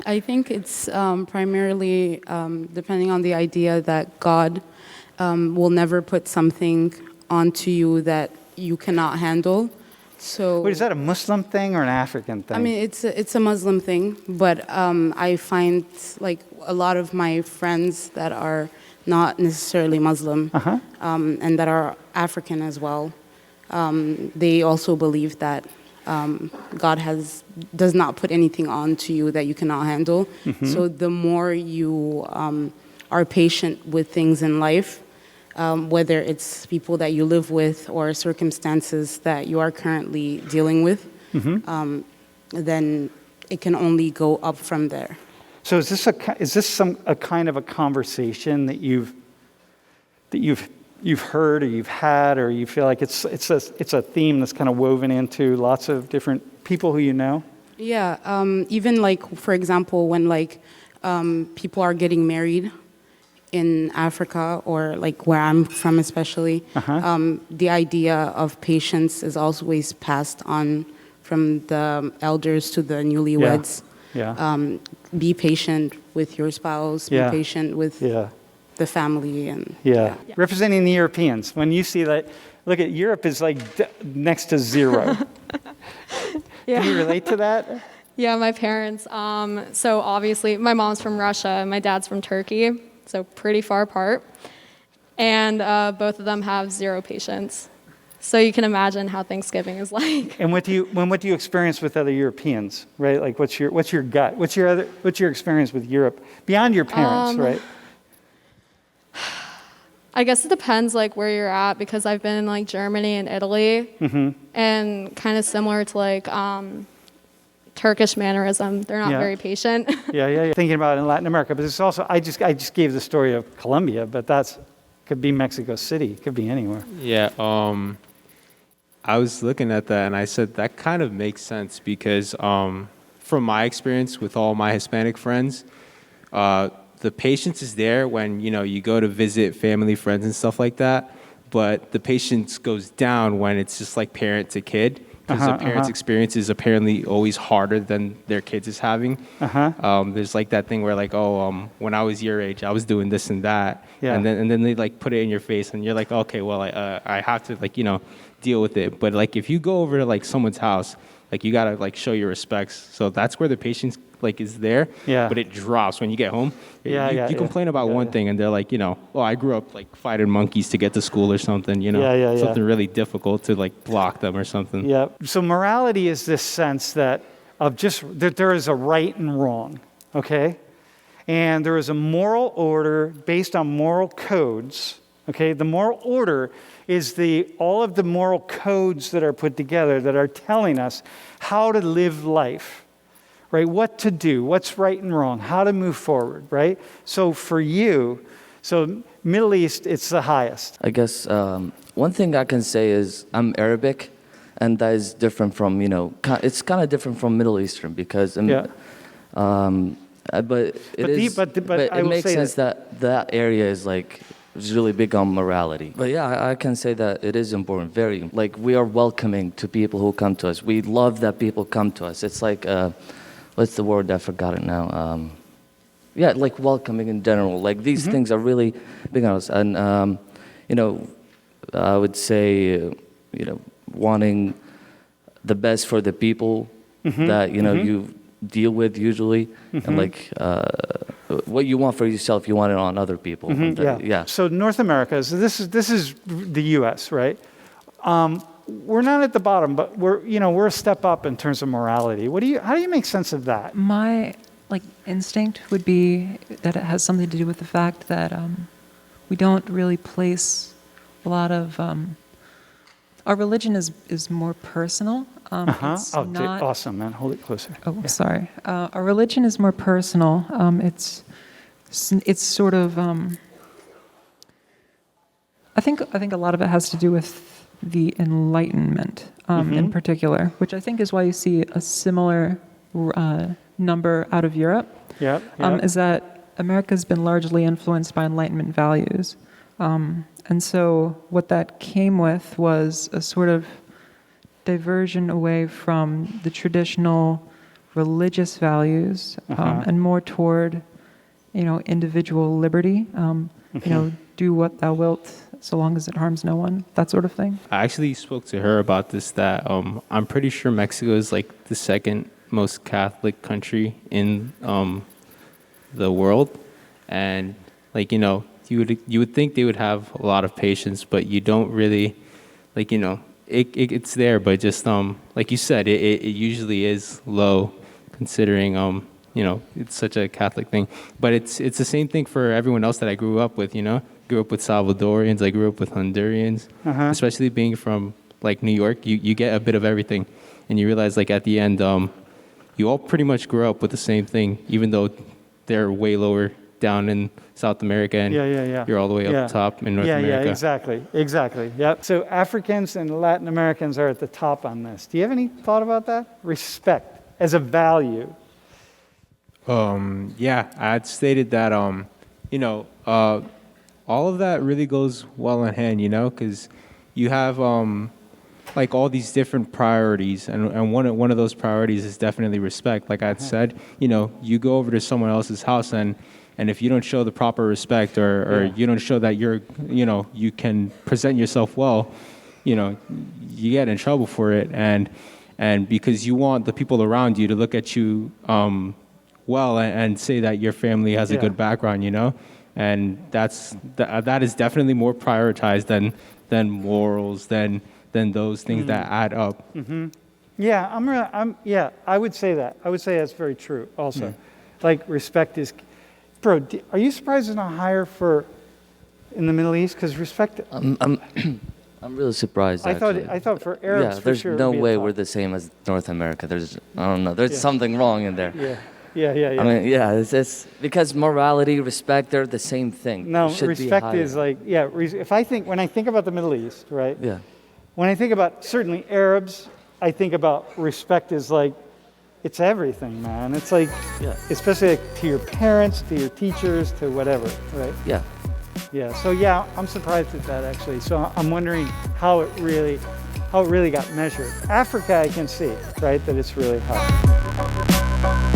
I think it's primarily depending on the idea that God will never put something onto you that you cannot handle. So, Wait, is that a Muslim thing or an African thing? I mean, it's a Muslim thing, but I find like a lot of my friends that are not necessarily Muslim and that are African as well, they also believe that God does not put anything onto you that you cannot handle. So the more you are patient with things in life, whether it's people that you live with or circumstances that you are currently dealing with, then it can only go up from there. So is this a kind of a conversation that you've heard or you've had, or you feel like it's a theme that's kind of woven into lots of different people who you know? Yeah, even like, for example, when like people are getting married in Africa or like where I'm from especially, the idea of patience is always passed on from the elders to the newlyweds. Yeah. Be patient with your spouse, be patient with the family. And Yeah. Representing the Europeans, when you see that, look at Europe is like next to zero. Yeah. Can you relate to that? Yeah, my parents. So obviously, my mom's from Russia and my dad's from Turkey, so pretty far apart. And both of them have zero patience. So you can imagine how Thanksgiving is like. And what do you experience with other Europeans, right? Like, what's your gut? What's your experience with Europe beyond your parents, right? I guess it depends like where you're at, because I've been in like Germany and Italy, and kind of similar to like Turkish mannerism. They're not very patient. Yeah. Thinking about it in Latin America, but it's also I just gave the story of Colombia, but could be Mexico City, could be anywhere. Yeah. I was looking at that and I said that kind of makes sense because from my experience with all my Hispanic friends, the patience is there when you go to visit family, friends, and stuff like that. But the patience goes down when it's just like parent to kid, because the parent's experience is apparently always harder than their kids is having. There's like that thing where like, when I was your age, I was doing this and that, and then they like put it in your face, and you're like, okay, well, I have to like deal with it. But like if you go over to like someone's house, like you gotta like show your respects. So that's where the patience like is there. But it drops when you get home. You complain about one thing and they're like, I grew up like fighting monkeys to get to school or something, something really difficult to like block them or something. Yeah. So morality is this sense that there is a right and wrong, okay? And there is a moral order based on moral codes, okay? The moral order is all of the moral codes that are put together that are telling us how to live life, right? What to do, what's right and wrong, how to move forward, right? So for you, Middle East, it's the highest. I guess one thing I can say is I'm Arabic, and that is different from, it's kind of different from Middle Eastern because, but it makes sense that area is like, it's really big on morality. But yeah, I can say that it is important, very. Like, we are welcoming to people who come to us. We love that people come to us. It's like, what's the word? I forgot it now. Like welcoming in general. Like, these things are really big on us. And, I would say, wanting the best for the people that, you deal with usually. And like, what you want for yourself, you want it on other people. So North America, this is the U.S., right? We're not at the bottom, but we're a step up in terms of morality. How do you make sense of that? My instinct would be that it has something to do with the fact that we don't really place a lot of our religion is more personal. Awesome, man. Hold it closer. Sorry. Our religion is more personal. It's sort of. I think a lot of it has to do with the Enlightenment, in particular, which I think is why you see a similar number out of Europe. Is that America's been largely influenced by Enlightenment values, and so what that came with was a sort of diversion away from the traditional religious values and more toward, individual liberty. Do what thou wilt, so long as it harms no one. That sort of thing. I actually spoke to her about this. That I'm pretty sure Mexico is like the second most Catholic country in the world, and like you would think they would have a lot of patience, but you don't really, like it's there, but just like you said, it usually is low, considering it's such a Catholic thing. But it's the same thing for everyone else that I grew up with. Grew up with Salvadorians, I grew up with Hondurans, especially being from like New York. You get a bit of everything, and you realize like at the end, you all pretty much grew up with the same thing, even though they're way lower down in South America, and you're all the way up top in North America. Yeah, exactly. Yep. So Africans and Latin Americans are at the top on this. Do you have any thought about that? Respect as a value. I had stated that all of that really goes well in hand, because you have like all these different priorities, and one of those priorities is definitely respect. Like I had said, you go over to someone else's house, and if you don't show the proper respect, or you don't show that you can present yourself well, you get in trouble for it, and because you want the people around you to look at you well and say that your family has a good background, and that is definitely more prioritized than morals, than those things that add up. Mm-hmm. Yeah, I would say that. I would say that's very true also. Like respect is, bro, are you surprised it's not higher in the Middle East? Because respect. I'm really surprised. I thought for Arabs, there's for sure, no way we're the same as North America. I don't know. There's something wrong in there. Yeah. I mean, it's because morality, respect, they're the same thing. No, respect is like, when I think about the Middle East, right? Yeah. When I think about certainly Arabs, I think about respect is like, it's everything, man. It's like, especially like to your parents, to your teachers, to whatever, right? Yeah. Yeah. So I'm surprised at that actually. So I'm wondering how it really got measured. Africa, I can see, right, that it's really high.